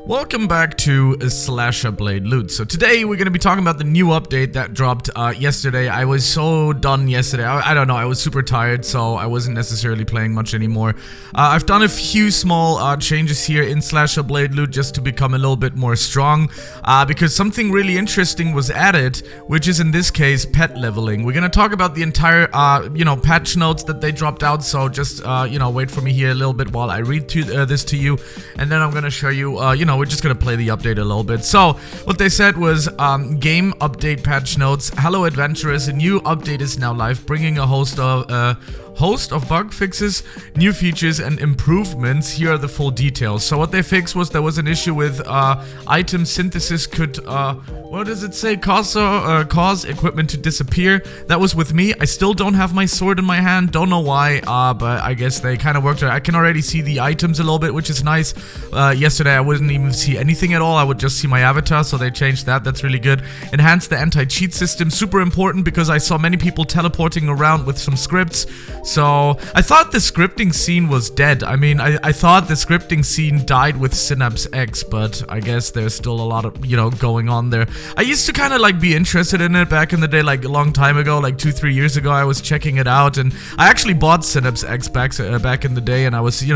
Welcome back to Slasher Blade Loot. So today we're going to be talking about the new update that dropped yesterday. I was so done yesterday. I don't know, I was super tired, so I wasn't necessarily playing much anymore. I've done a few small changes here in Slasher Blade Loot just to become a little bit more strong, because something really interesting was added, which is in this case pet leveling. We're going to talk about the entire, patch notes that they dropped out, so just, wait for me here a little bit while I read this to you, and then I'm going to show you, we're just gonna play the update a little bit. So, what they said was, game update patch notes. Hello adventurers, a new update is now live, bringing a host of bug fixes, new features, and improvements. Here are the full details. So what they fixed was there was an issue with item synthesis could, what does it say? Cause equipment to disappear. That was with me. I still don't have my sword in my hand. Don't know why, but I guess they kind of worked it. I can already see the items a little bit, which is nice. Yesterday I wouldn't even see anything at all. I would just see my avatar, so they changed that. That's really good. Enhanced the anti-cheat system. Super important because I saw many people teleporting around with some scripts. So, I thought the scripting scene was dead. I mean, I thought the scripting scene died with Synapse X, but I guess there's still a lot of, going on there. I used to kind of, be interested in it back in the day, a long time ago, 2-3 years ago. I was checking it out, and I actually bought Synapse X back in the day, and I was,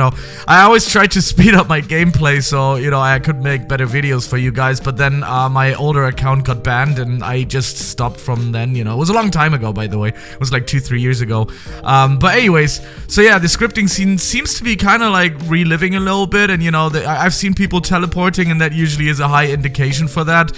I always tried to speed up my gameplay so, I could make better videos for you guys, but then, my older account got banned, and I just stopped from then, It was a long time ago, by the way. It was 2-3 years ago. But anyways, so yeah, the scripting scene seems to be kind of reliving a little bit, and I've seen people teleporting, and that usually is a high indication for that.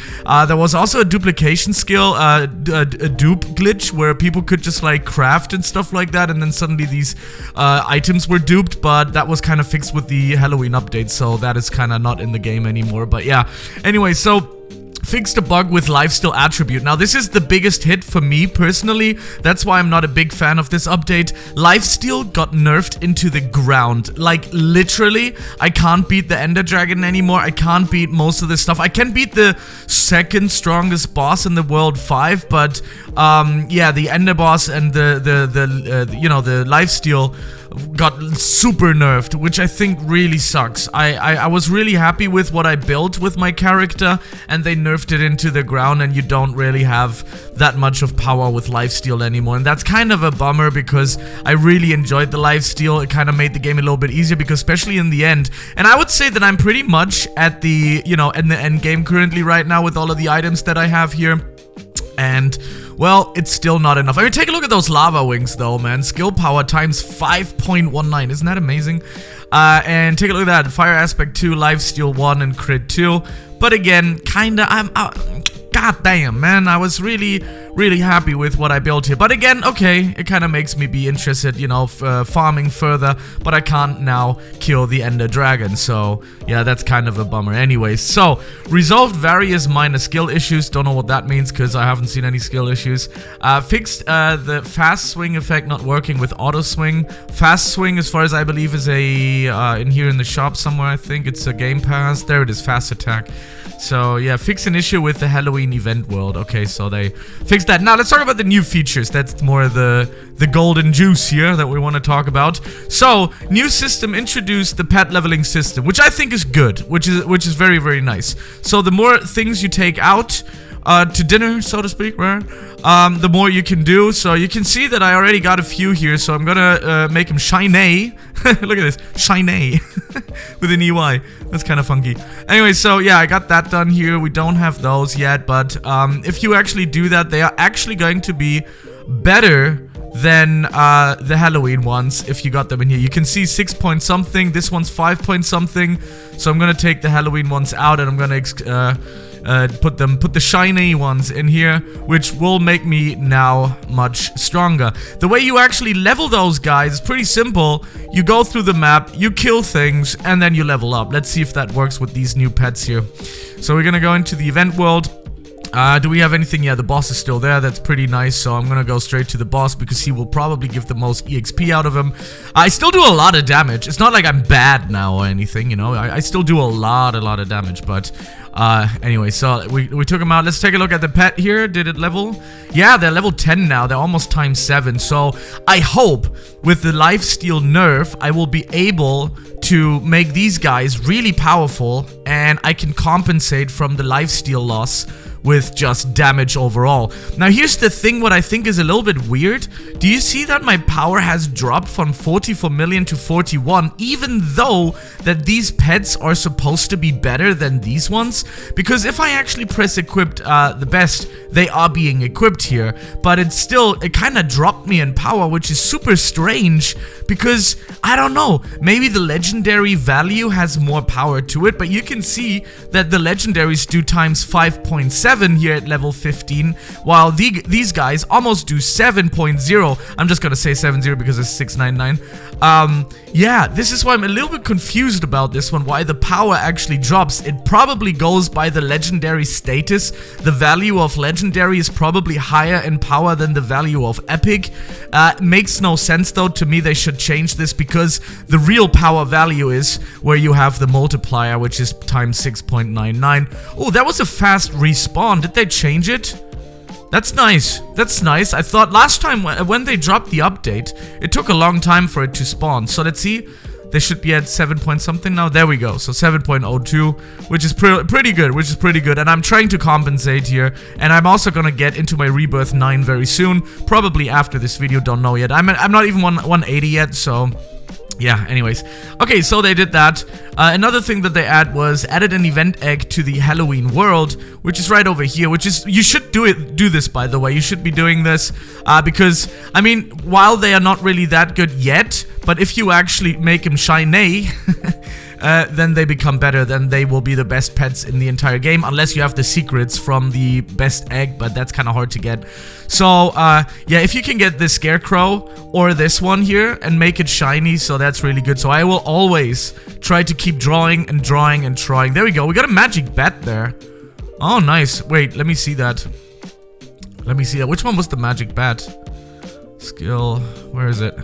There was also a duplication skill, a dupe glitch, where people could just craft and stuff like that, and then suddenly these items were duped, but that was kind of fixed with the Halloween update, so that is kind of not in the game anymore. But yeah, anyway, so fixed a bug with Lifesteal attribute. Now, this is the biggest hit for me personally. That's why I'm not a big fan of this update. Lifesteal got nerfed into the ground. Literally, I can't beat the Ender Dragon anymore. I can't beat most of this stuff. I can beat the second strongest boss in the World 5, but yeah, the Ender boss and the Lifesteal got super nerfed, which I think really sucks. I was really happy with what I built with my character, and they nerfed it into the ground, and you don't really have that much of power with Lifesteal anymore, and that's kind of a bummer because I really enjoyed the Lifesteal. It kind of made the game a little bit easier, because especially in the end, and I would say that I'm pretty much at the, in the end game currently right now with all of the items that I have here. And, well, it's still not enough. I mean, take a look at those lava wings, though, man. Skill power times 5.19. Isn't that amazing? And take a look at that. Fire Aspect 2, Lifesteal 1, and Crit 2. But again, kinda, god damn, man. I was really happy with what I built here. But again, okay, it kind of makes me be interested, farming further. But I can't now kill the Ender Dragon. So, yeah, that's kind of a bummer. Anyways, so, resolved various minor skill issues. Don't know what that means because I haven't seen any skill issues. Fixed the fast swing effect not working with auto swing. Fast swing, as far as I believe, is in here in the shop somewhere. I think it's a game pass. There it is, fast attack. So, yeah, fix an issue with the Halloween event world. Okay, so they fixed that. Now, let's talk about the new features. That's more the golden juice here that we want to talk about. So, new system introduced the pet leveling system, which I think is good, which is very, very nice. So, the more things you take out to dinner, so to speak, right? The more you can do. So you can see that I already got a few here, so I'm gonna make them shiny. Look at this, shiny with an EY. That's kind of funky. Anyway, so yeah, I got that done here. We don't have those yet, but if you actually do that, they are actually going to be better than the Halloween ones if you got them in here. You can see 6 point something. This one's 5 point something. So I'm gonna take the Halloween ones out, and I'm gonna put the shiny ones in here, which will make me now much stronger. The way you actually level those guys is pretty simple. You go through the map, you kill things, and then you level up. Let's see if that works with these new pets here. So we're gonna go into the event world. Do we have anything? Yeah, the boss is still there. That's pretty nice. So I'm gonna go straight to the boss because he will probably give the most EXP out of him. I still do a lot of damage. It's not like I'm bad now or anything, you know. I still do a lot of damage. But anyway, so we took him out. Let's take a look at the pet here. Did it level? Yeah, they're level 10 now. They're almost times 7. So I hope with the Lifesteal nerf, I will be able to make these guys really powerful, and I can compensate from the lifesteal loss with just damage overall. Now here's the thing, what I think is a little bit weird. Do you see that my power has dropped from 44 million to 41, even though that these pets are supposed to be better than these ones? Because if I actually press equipped the best, they are being equipped here, but it kind of dropped me in power, which is super strange because I don't know, maybe the legendary value has more power to it, but you can see that the legendaries do times 5.7 here at level 15, while these guys almost do 7.0. I'm just gonna say 7.0 because it's 699. Yeah, this is why I'm a little bit confused about this one, why the power actually drops. It probably goes by the legendary status. The value of legendary is probably higher in power than the value of epic. Makes no sense though. To me, they should change this because the real power value is where you have the multiplier, which is times 6.99. Oh, that was a fast respawn. Did they change it? That's nice. That's nice. I thought last time when they dropped the update, it took a long time for it to spawn. So let's see. They should be at 7 point something now. There we go. So 7.02, which is pretty good. And I'm trying to compensate here. And I'm also gonna get into my Rebirth 9 very soon. Probably after this video. Don't know yet. I'm not even 180 yet. So yeah, anyways. Okay, so they did that. Another thing that they added an event egg to the Halloween world, which is right over here, which is, you should do this, by the way. You should be doing this, because, I mean, while they are not really that good yet, but if you actually make them shiny, then they become better. Then they will be the best pets in the entire game, unless you have the secrets from the best egg, but that's kind of hard to get. So, yeah, if you can get this scarecrow or this one here and make it shiny, so that's really good. So I will always try to keep drawing and drawing and trying. There we go. We got a magic bat there. Oh, nice. Wait, let me see that. Let me see that. Which one was the magic bat? Skill. Where is it?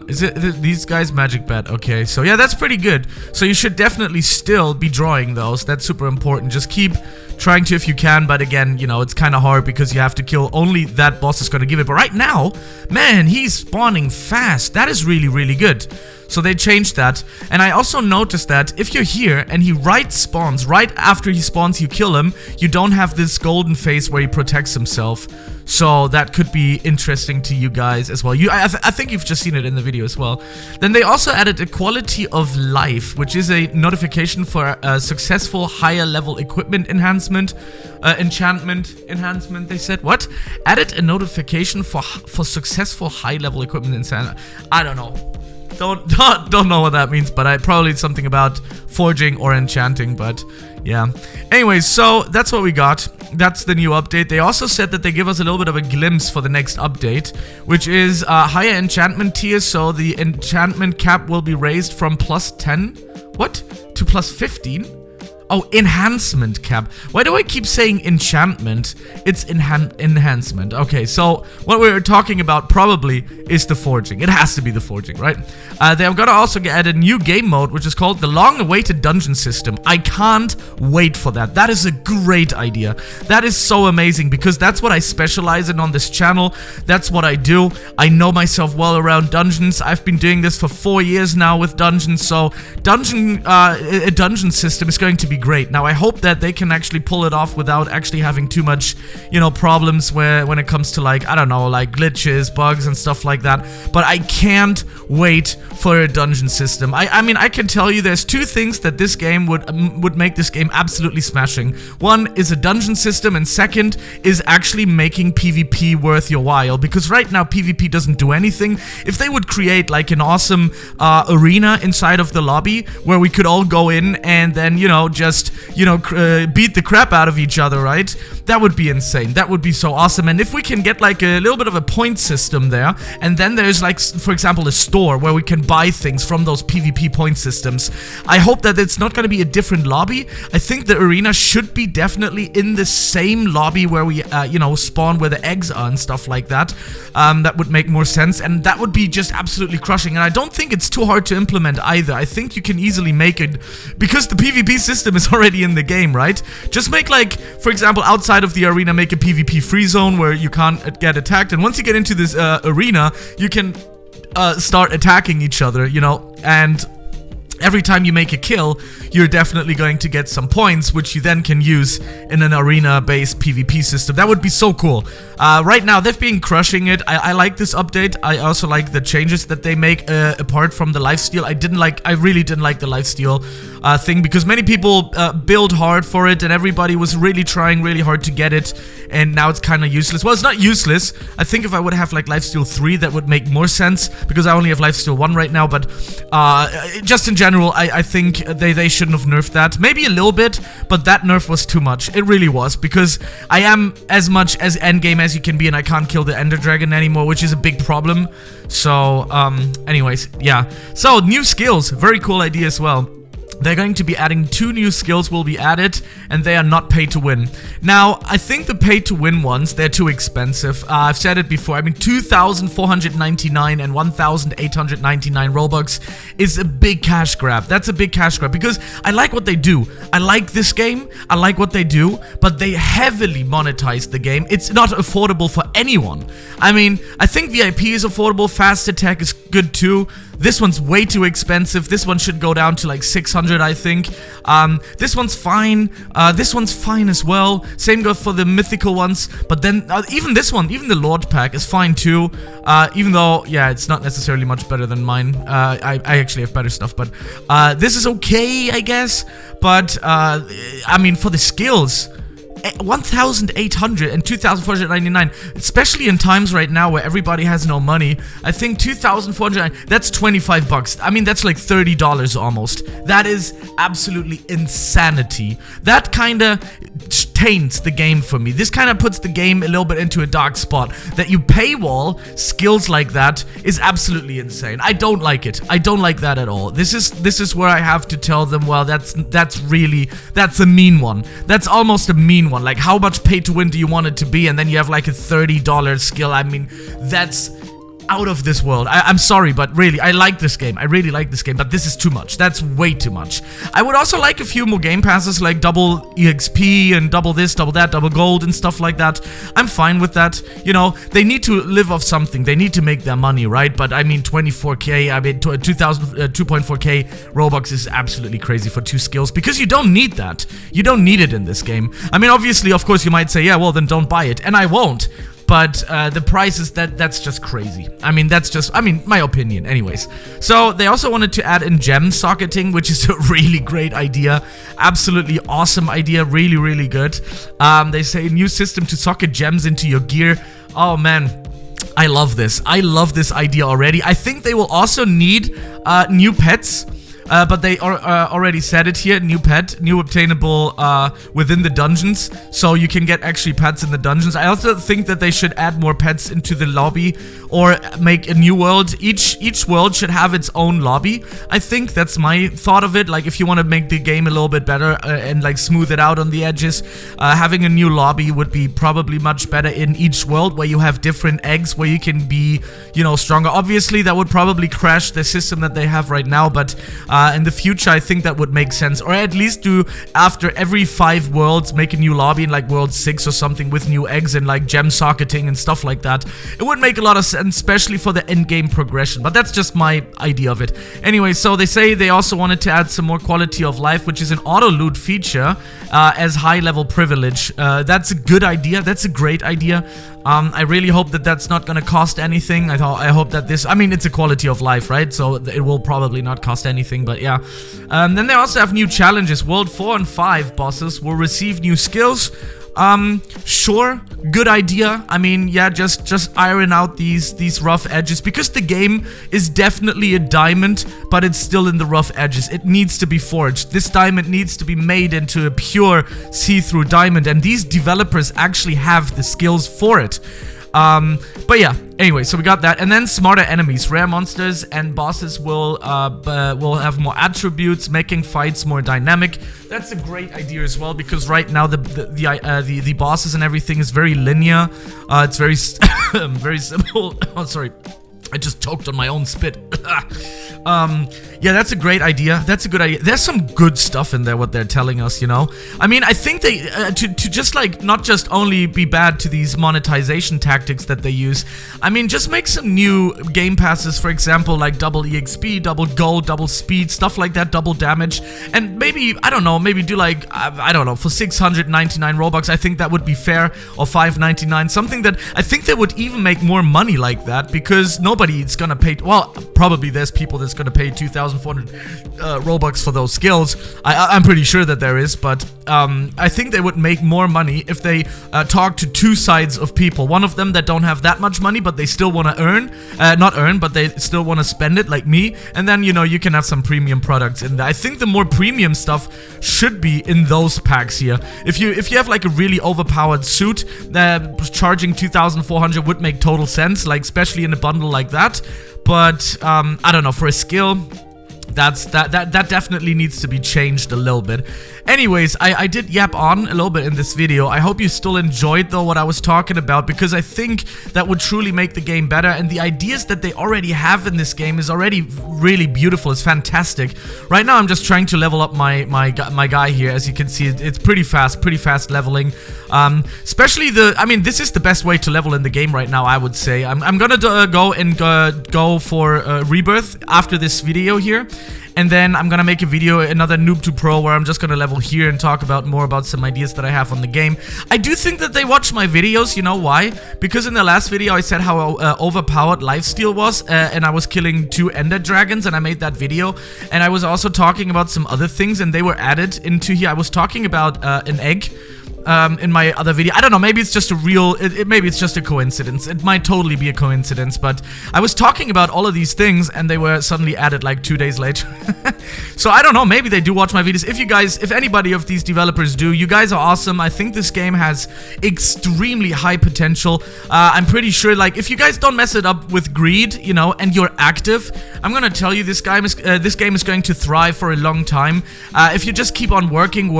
Is it these guys? Magic bat. Okay, so yeah, that's pretty good. So you should definitely still be drawing those. That's super important. Just keep trying to if you can, but again, you know, it's kind of hard because you have to kill only that boss is going to give it. But right now, man, he's spawning fast. That is really good. So they changed that. And I also noticed that if you're here and he spawns, right after he spawns, you kill him, you don't have this golden face where he protects himself. So that could be interesting to you guys as well. I think you've just seen it in the video as well. Then they also added a quality of life, which is a notification for a successful higher level equipment enhancement, enchantment enhancement. They said what? Added a notification for successful high level equipment enhancement. I don't know. Don't know what that means, but probably it's something about forging or enchanting, but yeah. Anyways, so that's what we got. That's the new update. They also said that they give us a little bit of a glimpse for the next update, which is higher enchantment tiers, so the enchantment cap will be raised from plus 10, what? To plus 15? Oh, enhancement cap. Why do I keep saying enchantment? It's enhancement. Okay, so what we're talking about probably is the forging. It has to be the forging, right? They're gonna also add a new game mode, which is called the long-awaited dungeon system. I can't wait for that. That is a great idea. That is so amazing because that's what I specialize in on this channel. That's what I do. I know myself well around dungeons. I've been doing this for 4 years now with dungeons, so a dungeon system is going to be great. Now I hope that they can actually pull it off without actually having too much, you know, problems when it comes to, like, I don't know, like glitches, bugs and stuff like that. But I can't wait for a dungeon system. I mean, I can tell you there's two things that this game would make this game absolutely smashing. One is a dungeon system, and second is actually making PvP worth your while, because right now PvP doesn't do anything. If they would create like an awesome arena inside of the lobby where we could all go in and then, you know, just just, you know, beat the crap out of each other, right? That would be insane. That would be so awesome. And if we can get like a little bit of a point system there, and then there's like, for example, a store where we can buy things from those PvP point systems. I hope that it's not going to be a different lobby. I think the arena should be definitely in the same lobby where we, you know, spawn where the eggs are and stuff like that. That would make more sense, and that would be just absolutely crushing. And I don't think it's too hard to implement either. I think you can easily make it, because the PvP system is already in the game, right? Just make, like, for example, outside of the arena, make a PvP free zone where you can't get attacked, and once you get into this arena, you can start attacking each other, you know, and every time you make a kill, you're definitely going to get some points, which you then can use in an arena-based PvP system. That would be so cool. Right now, they've been crushing it. I like this update. I also like the changes that they make apart from the lifesteal. I really didn't like the lifesteal thing, because many people build hard for it, and everybody was really trying really hard to get it, and now it's kind of useless. Well, it's not useless. I think if I would have like lifesteal 3, that would make more sense, because I only have lifesteal 1 right now, but just in general, I think they shouldn't have nerfed that. Maybe a little bit, but that nerf was too much. It really was, because I am as much as endgame as you can be, and I can't kill the Ender Dragon anymore, which is a big problem. So, anyways, yeah. So, new skills. Very cool idea as well. They're going to be adding 2 new skills will be added, and they are not pay to win. Now, I think the pay to win ones, they're too expensive. I've said it before. I mean, 2,499 and 1,899 Robux is a big cash grab. That's a big cash grab, because I like what they do. I like this game. I like what they do, but they heavily monetize the game. It's not affordable for anyone. I mean, I think VIP is affordable. Fast attack is good too. This one's way too expensive. This one should go down to like 600, I think. This one's fine. This one's fine as well. Same goes for the mythical ones. But then, even this one, even the Lord pack is fine too. Even though, yeah, it's not necessarily much better than mine. I actually have better stuff, but this is okay, I guess. But, I mean, for the skills, 1,800 and 2,499, especially in times right now where everybody has no money. I think 2,400, that's 25 bucks. I mean, that's like $30 almost. That is absolutely insanity. That kind of taints the game for me. This kind of puts the game a little bit into a dark spot. That you paywall skills like that is absolutely insane. I don't like it. I don't like that at all. This is where I have to tell them, well, that's a mean one. That's almost a mean one. Like, how much pay to win do you want it to be? And then you have like a $30 skill. I mean, that's out of this world. I'm sorry, but really, I like this game. I really like this game, but this is too much. That's way too much. I would also like a few more game passes, like double EXP and double this, double that, double gold and stuff like that. I'm fine with that. You know, they need to live off something. They need to make their money, right? But I mean, 24k, I mean, 2.4k Robux is absolutely crazy for 2 skills, because you don't need that. You don't need it in this game. I mean, obviously, of course, you might say, yeah, well, then don't buy it. And I won't. But the price is that's just crazy. I mean, that's just, my opinion. Anyways, so they also wanted to add in gem socketing, which is a really great idea. Absolutely awesome idea. Really, really good. They say a new system to socket gems into your gear. Oh, man. I love this. I love this idea already. I think they will also need new pets. But they already said it here, new pet, new obtainable within the dungeons, so you can get actually pets in the dungeons. I also think that they should add more pets into the lobby, or make a new world. Each world should have its own lobby. I think that's my thought of it. Like, if you want to make the game a little bit better and like smooth it out on the edges, having a new lobby would be probably much better in each world, where you have different eggs where you can be, you know, stronger. Obviously, that would probably crash the system that they have right now, but in the future, I think that would make sense. Or at least do, after every 5 worlds, make a new lobby in like world 6 or something with new eggs and like gem socketing and stuff like that. It would make a lot of sense, especially for the end game progression. But that's just my idea of it. Anyway, so they say they also wanted to add some more quality of life, which is an auto loot feature as high level privilege. That's a good idea. That's a great idea. I really hope that that's not gonna cost anything. I hope that this, it's a quality of life, right? So it will probably not cost anything, but yeah. Then they also have new challenges. World 4 and 5 bosses will receive new skills. Sure, good idea. I mean, yeah, just iron out these rough edges, because the game is definitely a diamond, but it's still in the rough edges. It needs to be forged. This diamond needs to be made into a pure see-through diamond, and these developers actually have the skills for it. But yeah, anyway, so we got that, and then smarter enemies. Rare monsters and bosses will have more attributes, making fights more dynamic. That's a great idea as well, because right now the bosses and everything is very linear. It's very very simple. Oh, sorry. I just choked on my own spit. Yeah, that's a great idea. That's a good idea. There's some good stuff in there, what they're telling us, you know? I mean, I think they, to just like, not just only be bad to these monetization tactics that they use, I mean, just make some new game passes, for example, like double EXP, double gold, double speed, stuff like that, double damage, and maybe, I don't know, maybe do like, I don't know, for 699 Robux, I think that would be fair, or 599, something that, I think they would even make more money like that, because nobody's gonna pay, well, probably there's people that's gonna pay 2,400 Robux for those skills. I'm pretty sure that there is, but I think they would make more money if they talk to two sides of people. One of them that don't have that much money, but they still want to earn, not earn, but they still want to spend it, like me. And then, you know, you can have some premium products in there. I think the more premium stuff should be in those packs here. If you have like a really overpowered suit, charging 2,400 would make total sense, like especially in a bundle like that. But I don't know, for a skill, that definitely needs to be changed a little bit. Anyways, I did yap on a little bit in this video. I hope you still enjoyed, though, what I was talking about, because I think that would truly make the game better, and the ideas that they already have in this game is already really beautiful. It's fantastic. Right now, I'm just trying to level up my guy here. As you can see, it's pretty fast leveling. Especially I mean, this is the best way to level in the game right now, I would say. I'm gonna go for Rebirth after this video here. And then I'm gonna make a video, another Noob to Pro, where I'm just gonna level here and talk about more about some ideas that I have on the game. I do think that they watch my videos, you know why? Because in the last video I said how overpowered Lifesteal was, and I was killing 2 Ender Dragons, and I made that video. And I was also talking about some other things, and they were added into here. I was talking about an egg. In my other video. I don't know, maybe it's just a real, maybe it's just a coincidence. It might totally be a coincidence, but I was talking about all of these things and they were suddenly added like 2 days later. So I don't know, maybe they do watch my videos. If anybody of these developers do, you guys are awesome. I think this game has extremely high potential. I'm pretty sure, like, if you guys don't mess it up with greed, you know, and you're active, I'm gonna tell you this game is going to thrive for a long time. If you just keep on working,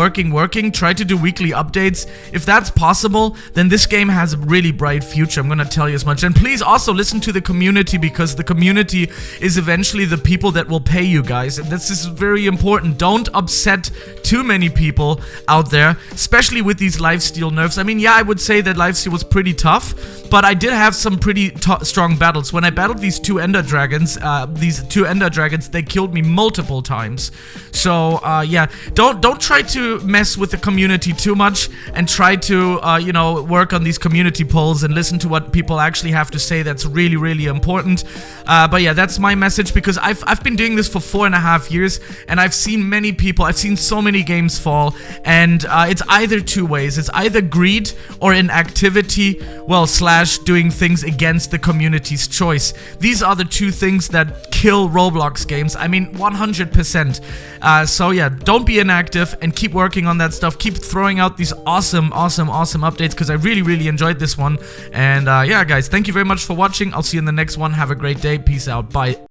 try to do weekly updates. If that's possible, then this game has a really bright future. I'm gonna tell you as much. And please also listen to the community, because the community is eventually the people that will pay you guys. And this is very important. Don't upset too many people out there, especially with these Lifesteal nerfs. I mean, yeah, I would say that Lifesteal was pretty tough, but I did have some pretty strong battles. When I battled these 2 Ender Dragons, they killed me multiple times. So, yeah, don't try to mess with the community too much, and try to, you know, work on these community polls and listen to what people actually have to say. That's really, really important. But yeah, that's my message, because I've been doing this for 4.5 years, and I've seen many people, I've seen so many games fall, and it's either two ways. It's either greed or inactivity, well, / doing things against the community's choice. These are the two things that kill Roblox games. I mean, 100%. So yeah, don't be inactive and keep working on that stuff. Keep throwing out these awesome updates, because I really enjoyed this one. And yeah, guys, thank you very much for watching. I'll see you in the next one. Have a great day. Peace out. Bye.